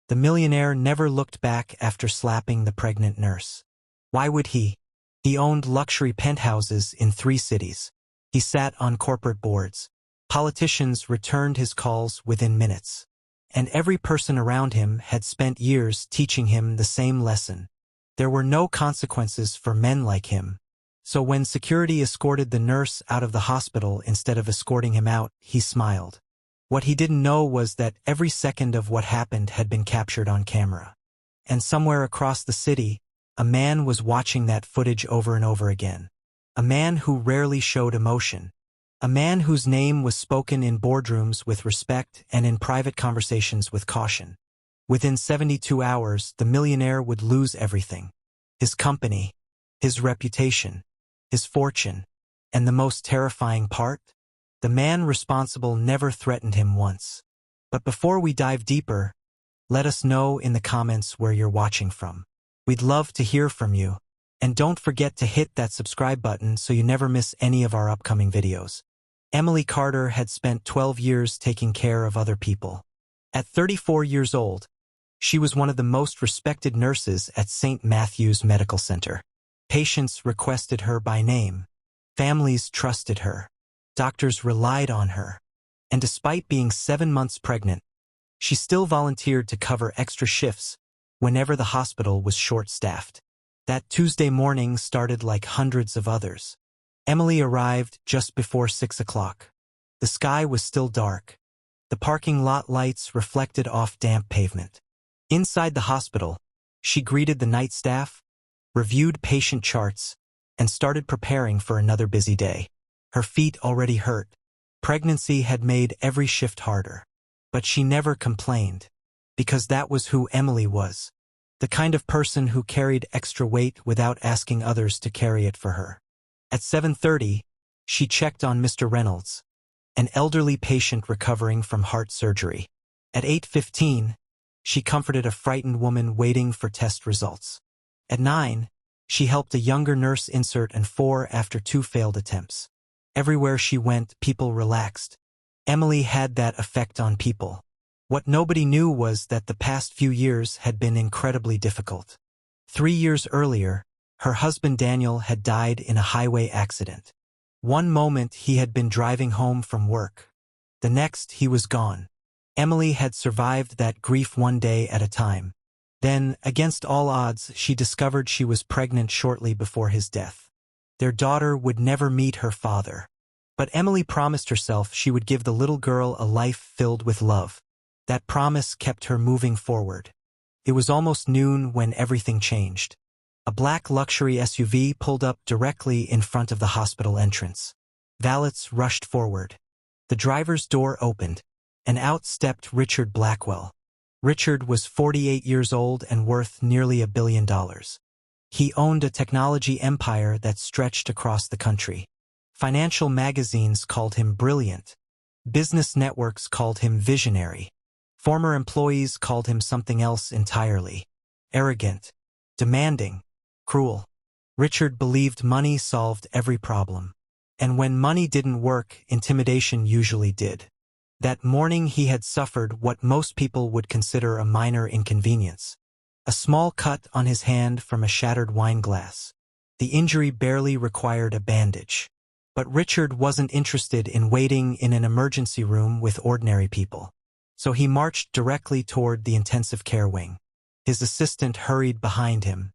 The millionaire never looked back after slapping the pregnant nurse. Why would he? He owned luxury penthouses in 3 cities. He sat on corporate boards. Politicians returned his calls within minutes. And every person around him had spent years teaching him the same lesson. There were no consequences for men like him. So when security escorted the nurse out of the hospital instead of escorting him out, he smiled. What he didn't know was that every second of what happened had been captured on camera. And somewhere across the city, a man was watching that footage over and over again. A man who rarely showed emotion. A man whose name was spoken in boardrooms with respect and in private conversations with caution. Within 72 hours, the millionaire would lose everything. His company, his reputation, his fortune, and the most terrifying part? The man responsible never threatened him once. But before we dive deeper, let us know in the comments where you're watching from. We'd love to hear from you. And don't forget to hit that subscribe button so you never miss any of our upcoming videos. Emily Carter had spent 12 years taking care of other people. At 34 years old, she was one of the most respected nurses at St. Matthew's Medical Center. Patients requested her by name. Families trusted her. Doctors relied on her. And despite being 7 months pregnant, she still volunteered to cover extra shifts whenever the hospital was short-staffed. That Tuesday morning started like hundreds of others. Emily arrived just before 6 o'clock. The sky was still dark. The parking lot lights reflected off damp pavement. Inside the hospital, she greeted the night staff, reviewed patient charts, and started preparing for another busy day. Her feet already hurt. Pregnancy had made every shift harder. But she never complained, because that was who Emily was. The kind of person who carried extra weight without asking others to carry it for her. At 7:30, she checked on Mr. Reynolds, an elderly patient recovering from heart surgery. At 8:15, she comforted a frightened woman waiting for test results. At 9, she helped a younger nurse insert an 4 after 2 failed attempts. Everywhere she went, people relaxed. Emily had that effect on people. What nobody knew was that the past few years had been incredibly difficult. 3 years earlier, her husband Daniel had died in a highway accident. One moment he had been driving home from work. The next he was gone. Emily had survived that grief one day at a time. Then, against all odds, she discovered she was pregnant shortly before his death. Their daughter would never meet her father. But Emily promised herself she would give the little girl a life filled with love. That promise kept her moving forward. It was almost noon when everything changed. A black luxury SUV pulled up directly in front of the hospital entrance. Valets rushed forward. The driver's door opened, and out stepped Richard Blackwell. Richard was 48 years old and worth nearly $1 billion. He owned a technology empire that stretched across the country. Financial magazines called him brilliant. Business networks called him visionary. Former employees called him something else entirely. Arrogant, demanding, cruel. Richard believed money solved every problem. And when money didn't work, intimidation usually did. That morning he had suffered what most people would consider a minor inconvenience. A small cut on his hand from a shattered wine glass. The injury barely required a bandage. But Richard wasn't interested in waiting in an emergency room with ordinary people. So he marched directly toward the intensive care wing. His assistant hurried behind him.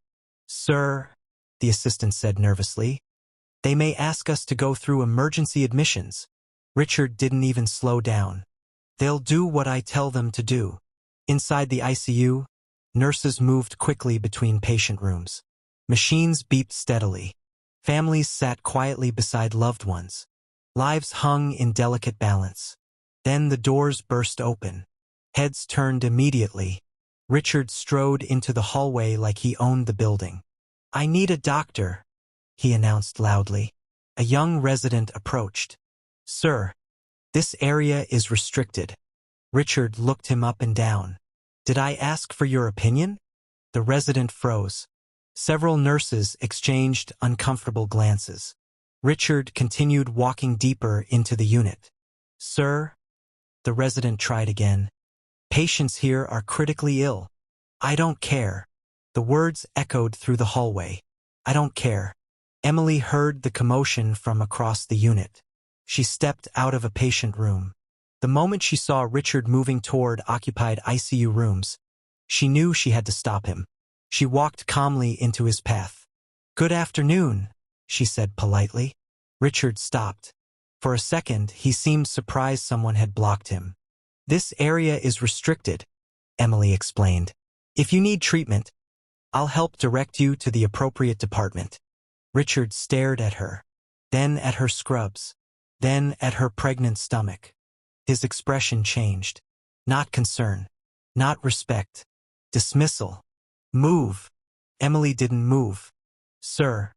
"Sir," the assistant said nervously, "they may ask us to go through emergency admissions." Richard didn't even slow down. "They'll do what I tell them to do." Inside the ICU, nurses moved quickly between patient rooms. Machines beeped steadily. Families sat quietly beside loved ones. Lives hung in delicate balance. Then the doors burst open. Heads turned immediately. Richard strode into the hallway like he owned the building. "I need a doctor," he announced loudly. A young resident approached. "Sir, this area is restricted." Richard looked him up and down. "Did I ask for your opinion?" The resident froze. Several nurses exchanged uncomfortable glances. Richard continued walking deeper into the unit. "Sir," the resident tried again. Patients here are critically ill. I don't care. The words echoed through the hallway. I don't care. Emily heard the commotion from across the unit. She stepped out of a patient room. The moment she saw Richard moving toward occupied ICU rooms, she knew she had to stop him. She walked calmly into his path. "Good afternoon," she said politely. Richard stopped. For a second, he seemed surprised someone had blocked him. "This area is restricted," Emily explained. "If you need treatment, I'll help direct you to the appropriate department." Richard stared at her, then at her scrubs, then at her pregnant stomach. His expression changed. Not concern, not respect, dismissal. "Move." Emily didn't move. "Sir,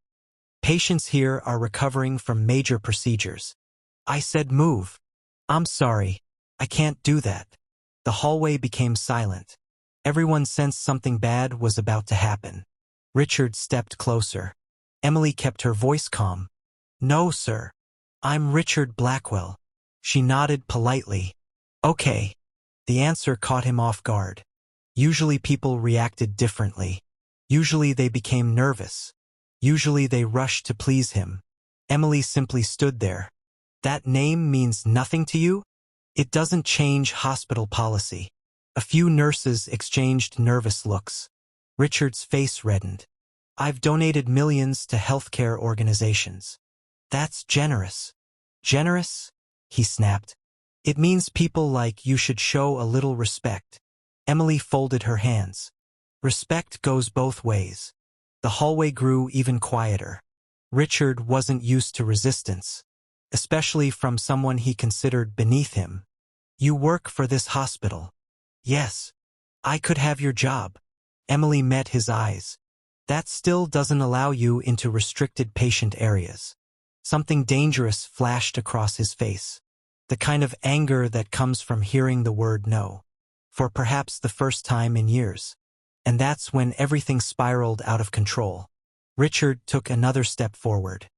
patients here are recovering from major procedures." "I said move." "I'm sorry. I can't do that." The hallway became silent. Everyone sensed something bad was about to happen. Richard stepped closer. Emily kept her voice calm. "No, sir. I'm Richard Blackwell." She nodded politely. "Okay." The answer caught him off guard. Usually people reacted differently. Usually they became nervous. Usually they rushed to please him. Emily simply stood there. "That name means nothing to you?" "It doesn't change hospital policy." A few nurses exchanged nervous looks. Richard's face reddened. "I've donated millions to healthcare organizations." "That's generous." "Generous?" he snapped. "It means people like you should show a little respect." Emily folded her hands. Respect goes both ways. The hallway grew even quieter. Richard wasn't used to resistance, especially from someone he considered beneath him. "You work for this hospital?" "Yes." "I could have your job." Emily met his eyes. "That still doesn't allow you into restricted patient areas." Something dangerous flashed across his face. The kind of anger that comes from hearing the word no, for perhaps the first time in years. And that's when everything spiraled out of control. Richard took another step forward.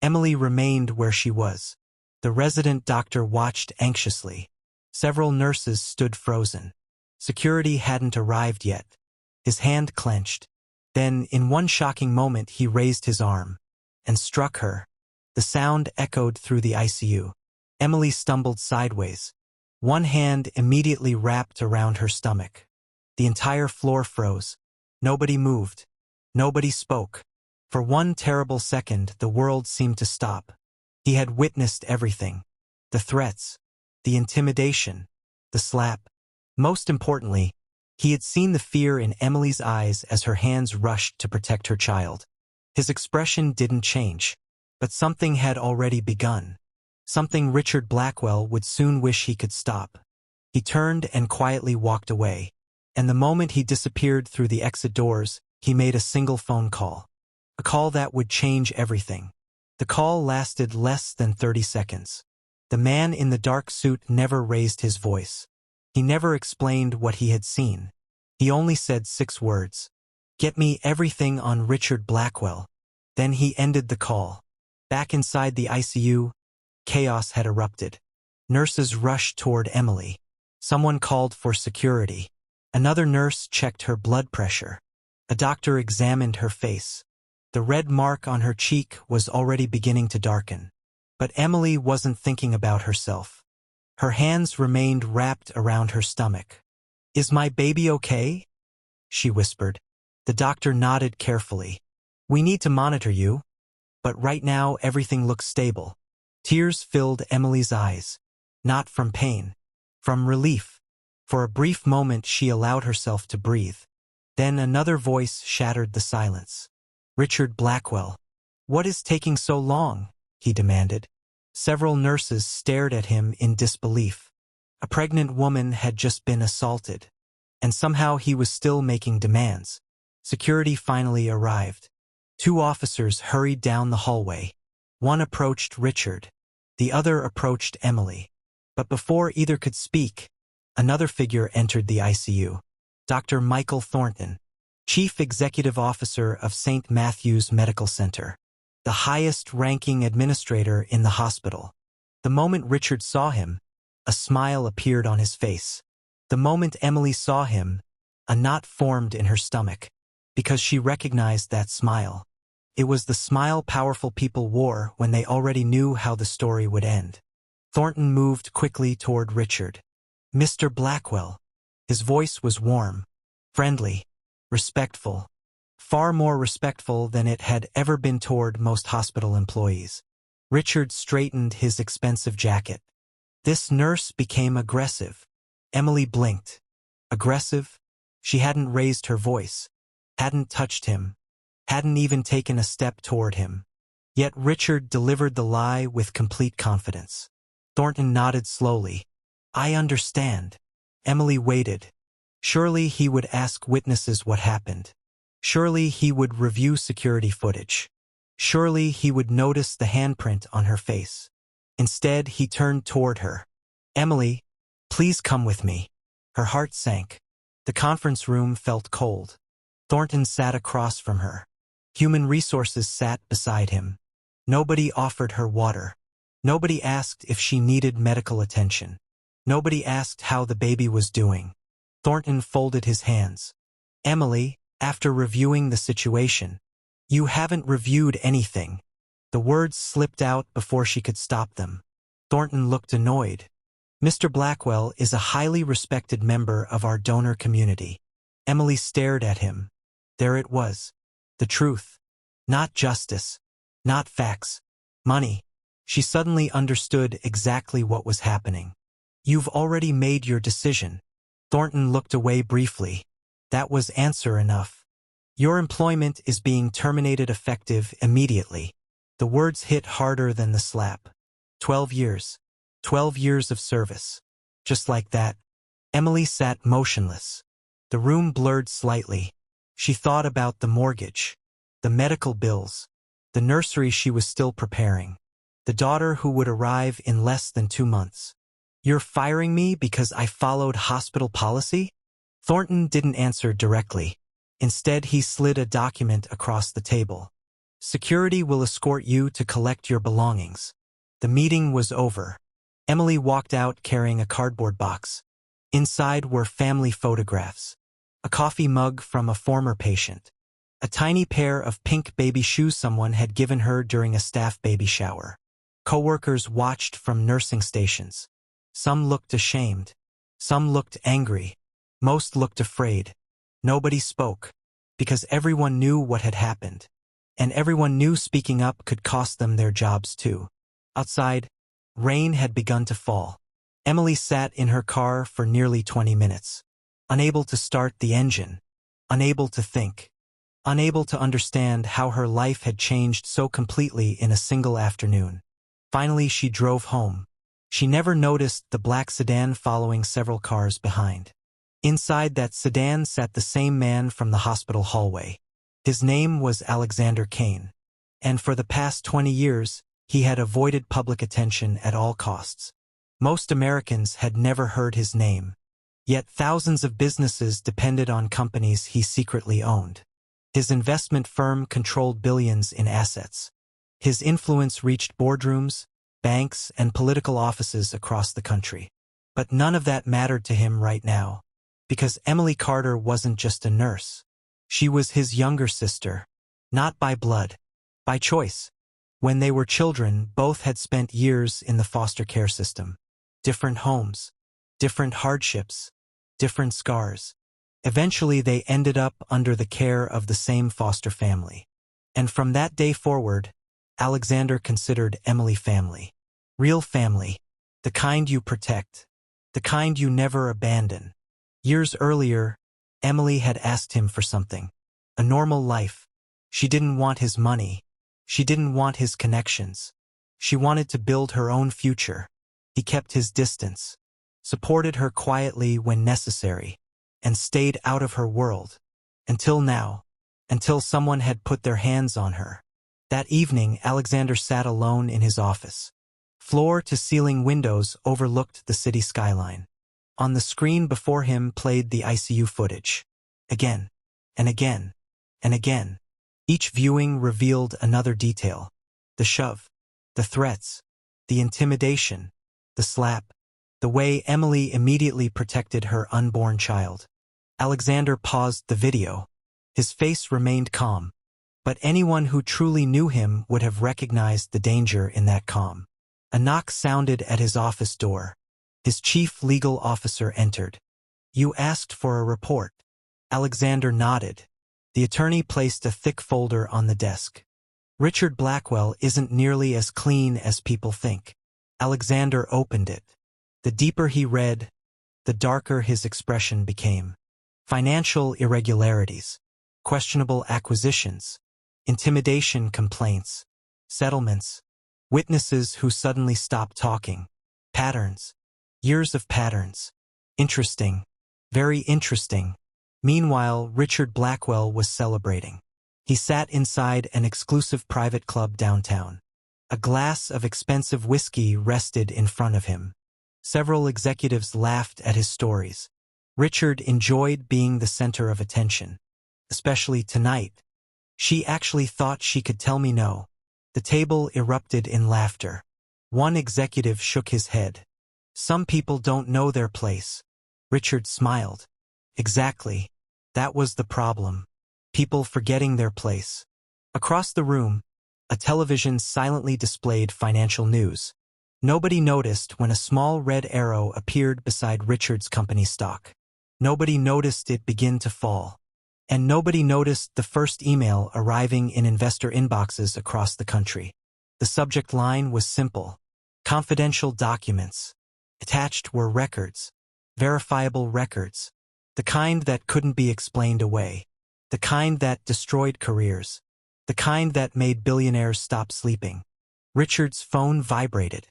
Emily remained where she was. The resident doctor watched anxiously. Several nurses stood frozen. Security hadn't arrived yet. His hand clenched. Then, in one shocking moment, he raised his arm and struck her. The sound echoed through the ICU. Emily stumbled sideways. One hand immediately wrapped around her stomach. The entire floor froze. Nobody moved. Nobody spoke. For one terrible second, the world seemed to stop. He had witnessed everything. The threats, the intimidation, the slap. Most importantly, he had seen the fear in Emily's eyes as her hands rushed to protect her child. His expression didn't change, but something had already begun. Something Richard Blackwell would soon wish he could stop. He turned and quietly walked away. And the moment he disappeared through the exit doors, he made a single phone call. A call that would change everything. The call lasted less than 30 seconds. The man in the dark suit never raised his voice. He never explained what he had seen. He only said 6 words. "Get me everything on Richard Blackwell." Then he ended the call. Back inside the ICU, chaos had erupted. Nurses rushed toward Emily. Someone called for security. Another nurse checked her blood pressure. A doctor examined her face. The red mark on her cheek was already beginning to darken. But Emily wasn't thinking about herself. Her hands remained wrapped around her stomach. "Is my baby okay?" she whispered. The doctor nodded carefully. "We need to monitor you, but right now everything looks stable." Tears filled Emily's eyes. Not from pain, from relief. For a brief moment she allowed herself to breathe. Then another voice shattered the silence. "Richard Blackwell. What is taking so long?" he demanded. Several nurses stared at him in disbelief. A pregnant woman had just been assaulted. And somehow he was still making demands. Security finally arrived. 2 officers hurried down the hallway. One approached Richard. The other approached Emily. But before either could speak, another figure entered the ICU. Dr. Michael Thornton, Chief Executive Officer of St. Matthew's Medical Center, the highest-ranking administrator in the hospital. The moment Richard saw him, a smile appeared on his face. The moment Emily saw him, a knot formed in her stomach, because she recognized that smile. It was the smile powerful people wore when they already knew how the story would end. Thornton moved quickly toward Richard. "Mr. Blackwell." His voice was warm, friendly, respectful, far more respectful than it had ever been toward most hospital employees. Richard straightened his expensive jacket. This nurse became aggressive. Emily blinked. Aggressive? She hadn't raised her voice, hadn't touched him, hadn't even taken a step toward him. Yet Richard delivered the lie with complete confidence. Thornton nodded slowly. "I understand." Emily waited. Surely he would ask witnesses what happened. Surely he would review security footage. Surely he would notice the handprint on her face. Instead, he turned toward her. "Emily, please come with me." Her heart sank. The conference room felt cold. Thornton sat across from her. Human resources sat beside him. Nobody offered her water. Nobody asked if she needed medical attention. Nobody asked how the baby was doing. Thornton folded his hands. "Emily, after reviewing the situation." "You haven't reviewed anything." The words slipped out before she could stop them. Thornton looked annoyed. "Mr. Blackwell is a highly respected member of our donor community." Emily stared at him. There it was. The truth. Not justice. Not facts. Money. She suddenly understood exactly what was happening. "You've already made your decision." Thornton looked away briefly. That was answer enough. "Your employment is being terminated effective immediately." The words hit harder than the slap. 12 years. 12 years of service. Just like that. Emily sat motionless. The room blurred slightly. She thought about the mortgage, the medical bills, the nursery she was still preparing, the daughter who would arrive in less than 2 months. "You're firing me because I followed hospital policy?" Thornton didn't answer directly. Instead, he slid a document across the table. "Security will escort you to collect your belongings." The meeting was over. Emily walked out carrying a cardboard box. Inside were family photographs, a coffee mug from a former patient, a tiny pair of pink baby shoes someone had given her during a staff baby shower. Coworkers watched from nursing stations. Some looked ashamed. Some looked angry. Most looked afraid. Nobody spoke, because everyone knew what had happened. And everyone knew speaking up could cost them their jobs too. Outside, rain had begun to fall. Emily sat in her car for nearly 20 minutes, unable to start the engine, unable to think, unable to understand how her life had changed so completely in a single afternoon. Finally, she drove home. She never noticed the black sedan following several cars behind. Inside that sedan sat the same man from the hospital hallway. His name was Alexander Kane, and for the past 20 years, he had avoided public attention at all costs. Most Americans had never heard his name, yet thousands of businesses depended on companies he secretly owned. His investment firm controlled billions in assets. His influence reached boardrooms, banks, and political offices across the country. But none of that mattered to him right now, because Emily Carter wasn't just a nurse. She was his younger sister, not by blood, by choice. When they were children, both had spent years in the foster care system. Different homes, different hardships, different scars. Eventually, they ended up under the care of the same foster family. And from that day forward, Alexander considered Emily family. Real family, the kind you protect, the kind you never abandon. Years earlier, Emily had asked him for something. A normal life. She didn't want his money. She didn't want his connections. She wanted to build her own future. He kept his distance, supported her quietly when necessary, and stayed out of her world. Until now. Until someone had put their hands on her. That evening, Alexander sat alone in his office. Floor-to-ceiling windows overlooked the city skyline. On the screen before him played the ICU footage. Again, and again, and again. Each viewing revealed another detail. The shove, the threats, the intimidation, the slap. The way Emily immediately protected her unborn child. Alexander paused the video. His face remained calm. But anyone who truly knew him would have recognized the danger in that calm. A knock sounded at his office door. His chief legal officer entered. "You asked for a report." Alexander nodded. The attorney placed a thick folder on the desk. "Richard Blackwell isn't nearly as clean as people think." Alexander opened it. The deeper he read, the darker his expression became. Financial irregularities, questionable acquisitions, intimidation complaints, settlements, witnesses who suddenly stopped talking, patterns, years of patterns. Interesting, very interesting. Meanwhile, Richard Blackwell was celebrating. He sat inside an exclusive private club downtown. A glass of expensive whiskey rested in front of him. Several executives laughed at his stories. Richard enjoyed being the center of attention. Especially tonight. "She actually thought she could tell me no." The table erupted in laughter. One executive shook his head. "Some people don't know their place." Richard smiled. "Exactly. That was the problem. People forgetting their place." Across the room, a television silently displayed financial news. Nobody noticed when a small red arrow appeared beside Richard's company stock. Nobody noticed it begin to fall. And nobody noticed the first email arriving in investor inboxes across the country. The subject line was simple. Confidential documents. Attached were records. Verifiable records. The kind that couldn't be explained away. The kind that destroyed careers. The kind that made billionaires stop sleeping. Richard's phone vibrated.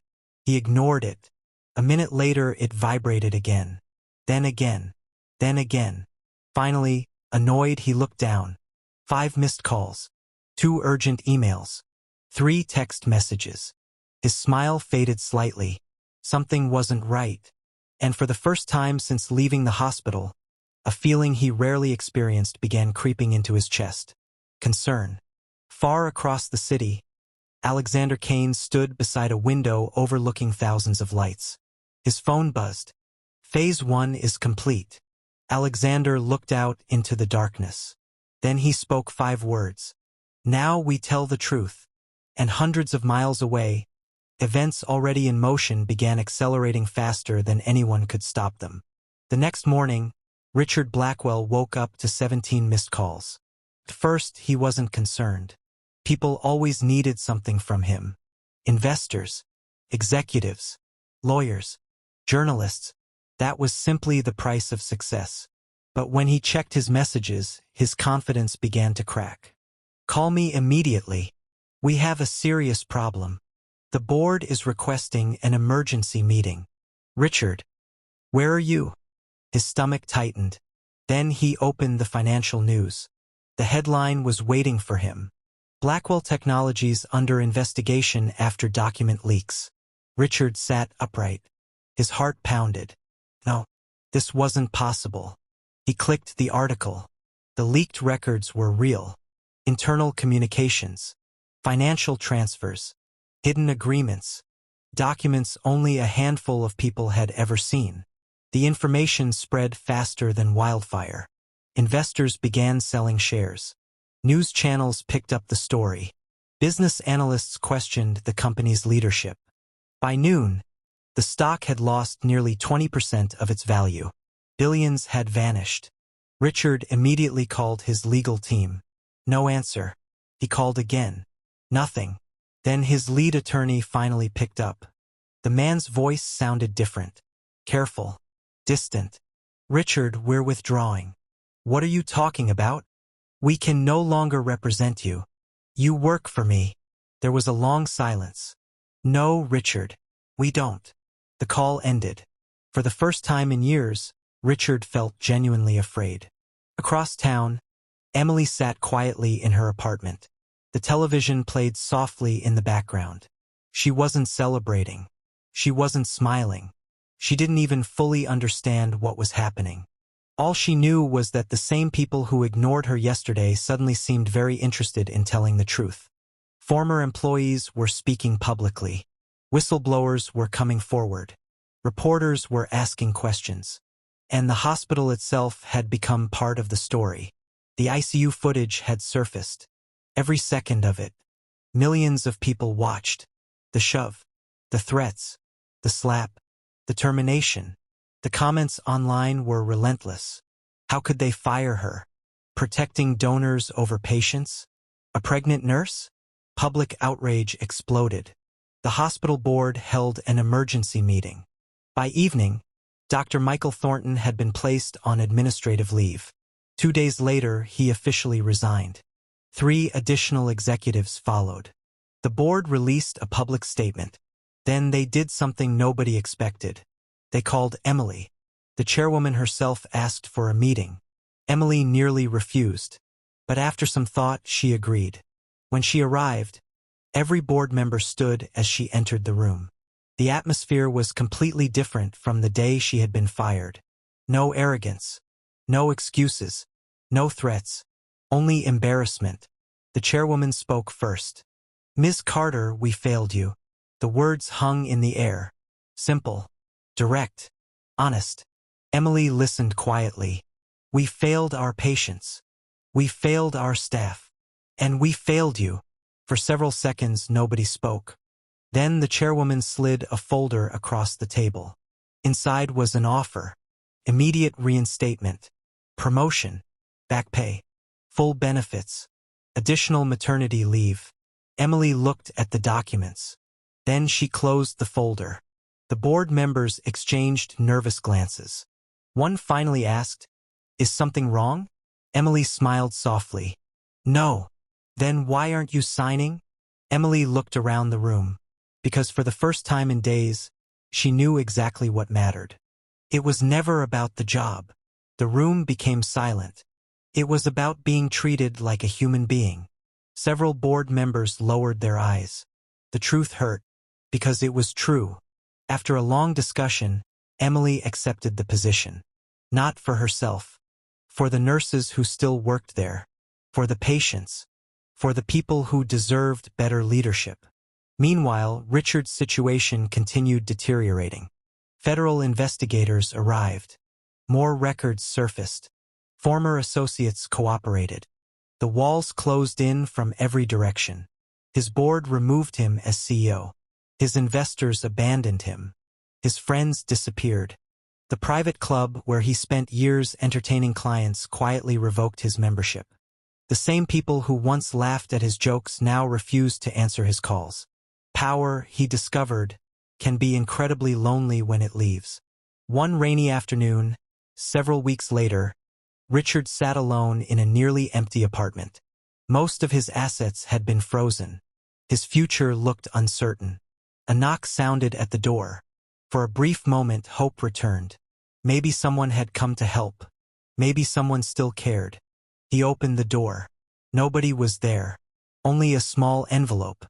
He ignored it. A minute later it vibrated again. Then again. Then again. Finally, annoyed, he looked down. 5 missed calls. 2 urgent emails. 3 text messages. His smile faded slightly. Something wasn't right. And for the first time since leaving the hospital, a feeling he rarely experienced began creeping into his chest. Concern. Far across the city, Alexander Kane stood beside a window overlooking thousands of lights. His phone buzzed. Phase 1 is complete. Alexander looked out into the darkness. Then he spoke 5 words. Now we tell the truth. And hundreds of miles away, events already in motion began accelerating faster than anyone could stop them. The next morning, Richard Blackwell woke up to 17 missed calls. At first, he wasn't concerned. People always needed something from him. Investors, executives, lawyers, journalists. That was simply the price of success. But when he checked his messages, his confidence began to crack. Call me immediately. We have a serious problem. The board is requesting an emergency meeting. Richard, where are you? His stomach tightened. Then he opened the financial news. The headline was waiting for him. Blackwell Technologies under investigation after document leaks. Richard sat upright. His heart pounded. No, this wasn't possible. He clicked the article. The leaked records were real. Internal communications, financial transfers, hidden agreements, documents only a handful of people had ever seen. The information spread faster than wildfire. Investors began selling shares. News channels picked up the story. Business analysts questioned the company's leadership. By noon, the stock had lost nearly 20% of its value. Billions had vanished. Richard immediately called his legal team. No answer. He called again. Nothing. Then his lead attorney finally picked up. The man's voice sounded different. Careful. Distant. Richard, we're withdrawing. What are you talking about? We can no longer represent you. You work for me. There was a long silence. No, Richard. We don't. The call ended. For the first time in years, Richard felt genuinely afraid. Across town, Emily sat quietly in her apartment. The television played softly in the background. She wasn't celebrating. She wasn't smiling. She didn't even fully understand what was happening. All she knew was that the same people who ignored her yesterday suddenly seemed very interested in telling the truth. Former employees were speaking publicly. Whistleblowers were coming forward. Reporters were asking questions. And the hospital itself had become part of the story. The ICU footage had surfaced. Every second of it. Millions of people watched. The shove. The threats. The slap. The termination. The comments online were relentless. How could they fire her? Protecting donors over patients? A pregnant nurse? Public outrage exploded. The hospital board held an emergency meeting. By evening, Dr. Michael Thornton had been placed on administrative leave. 2 days later, he officially resigned. 3 additional executives followed. The board released a public statement. Then they did something nobody expected. They called Emily. The chairwoman herself asked for a meeting. Emily nearly refused. But after some thought, she agreed. When she arrived, every board member stood as she entered the room. The atmosphere was completely different from the day she had been fired. No arrogance. No excuses. No threats. Only embarrassment. The chairwoman spoke first. "Ms. Carter, we failed you." The words hung in the air. Simple. Direct. Honest. Emily listened quietly. "We failed our patients. We failed our staff. And we failed you." For several seconds, nobody spoke. Then the chairwoman slid a folder across the table. Inside was an offer. Immediate reinstatement. Promotion. Back pay. Full benefits. Additional maternity leave. Emily looked at the documents. Then she closed the folder. The board members exchanged nervous glances. One finally asked, "Is something wrong?" Emily smiled softly. "No." "Then why aren't you signing?" Emily looked around the room. Because for the first time in days, she knew exactly what mattered. It was never about the job. The room became silent. It was about being treated like a human being. Several board members lowered their eyes. The truth hurt, because it was true. After a long discussion, Emily accepted the position. Not for herself. For the nurses who still worked there. For the patients. For the people who deserved better leadership. Meanwhile, Richard's situation continued deteriorating. Federal investigators arrived. More records surfaced. Former associates cooperated. The walls closed in from every direction. His board removed him as CEO. His investors abandoned him. His friends disappeared. The private club where he spent years entertaining clients quietly revoked his membership. The same people who once laughed at his jokes now refused to answer his calls. Power, he discovered, can be incredibly lonely when it leaves. One rainy afternoon, several weeks later, Richard sat alone in a nearly empty apartment. Most of his assets had been frozen. His future looked uncertain. A knock sounded at the door. For a brief moment, hope returned. Maybe someone had come to help. Maybe someone still cared. He opened the door. Nobody was there. Only a small envelope.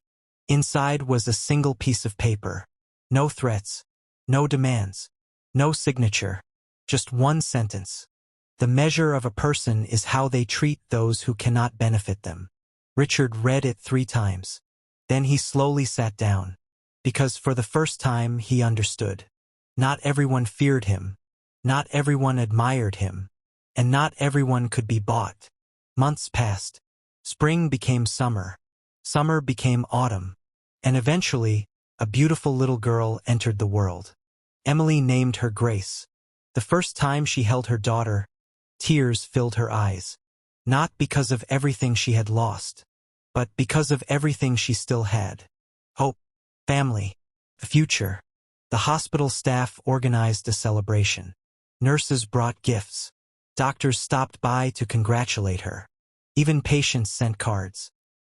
Inside was a single piece of paper. No threats. No demands. No signature. Just one sentence. The measure of a person is how they treat those who cannot benefit them. Richard read it 3 times. Then he slowly sat down. Because for the first time he understood. Not everyone feared him. Not everyone admired him. And not everyone could be bought. Months passed. Spring became summer. Summer became autumn. And eventually, a beautiful little girl entered the world. Emily named her Grace. The first time she held her daughter, tears filled her eyes. Not because of everything she had lost, but because of everything she still had. Hope, family, a future. The hospital staff organized a celebration. Nurses brought gifts. Doctors stopped by to congratulate her. Even patients sent cards.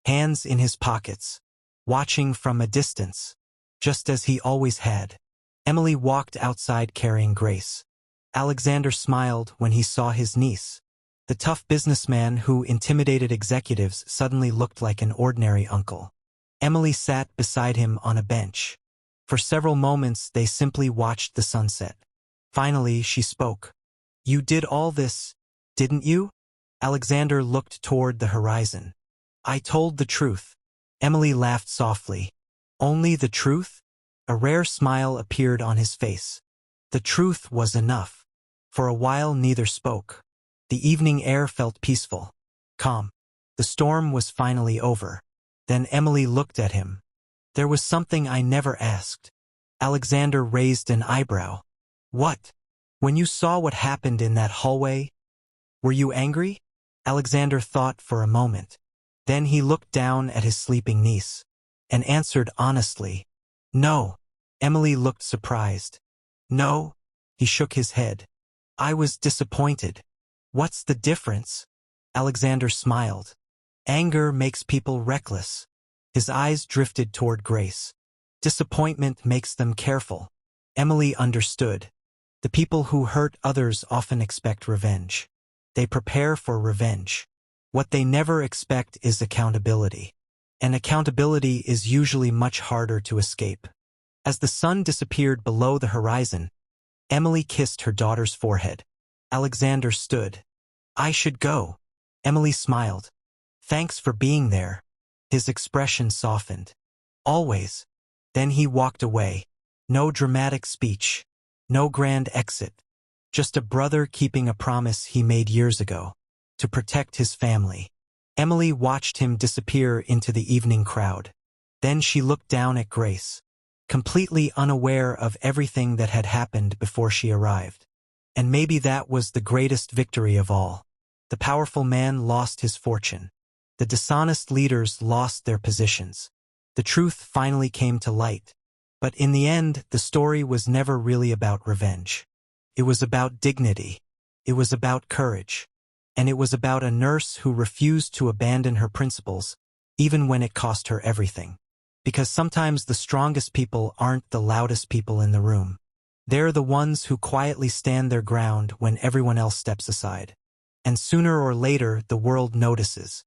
Hands in his pockets. Watching from a distance. Just as he always had. Emily walked outside carrying Grace. Alexander smiled when he saw his niece. The tough businessman who intimidated executives suddenly looked like an ordinary uncle. Emily sat beside him on a bench. For several moments they simply watched the sunset. Finally, she spoke. "You did all this, didn't you?" Alexander looked toward the horizon. "I told the truth." Emily laughed softly. "Only the truth?" A rare smile appeared on his face. The truth was enough. For a while neither spoke. The evening air felt peaceful, calm. The storm was finally over. Then Emily looked at him. There was something I never asked. Alexander raised an eyebrow. What? When you saw what happened in that hallway, were you angry? Alexander thought for a moment. Then he looked down at his sleeping niece and answered honestly, no. Emily looked surprised. No? He shook his head. I was disappointed. What's the difference? Alexander smiled. Anger makes people reckless. His eyes drifted toward Grace. Disappointment makes them careful. Emily understood. The people who hurt others often expect revenge. They prepare for revenge. What they never expect is accountability. And accountability is usually much harder to escape. As the sun disappeared below the horizon, Emily kissed her daughter's forehead. Alexander stood. I should go. Emily smiled. Thanks for being there. His expression softened. Always. Then he walked away. No dramatic speech. No grand exit. Just a brother keeping a promise he made years ago. To protect his family. Emily watched him disappear into the evening crowd. Then she looked down at Grace, completely unaware of everything that had happened before she arrived. And maybe that was the greatest victory of all. The powerful man lost his fortune. The dishonest leaders lost their positions. The truth finally came to light. But in the end, the story was never really about revenge. It was about dignity. It was about courage. And it was about a nurse who refused to abandon her principles, even when it cost her everything. Because sometimes the strongest people aren't the loudest people in the room. They're the ones who quietly stand their ground when everyone else steps aside. And sooner or later, the world notices.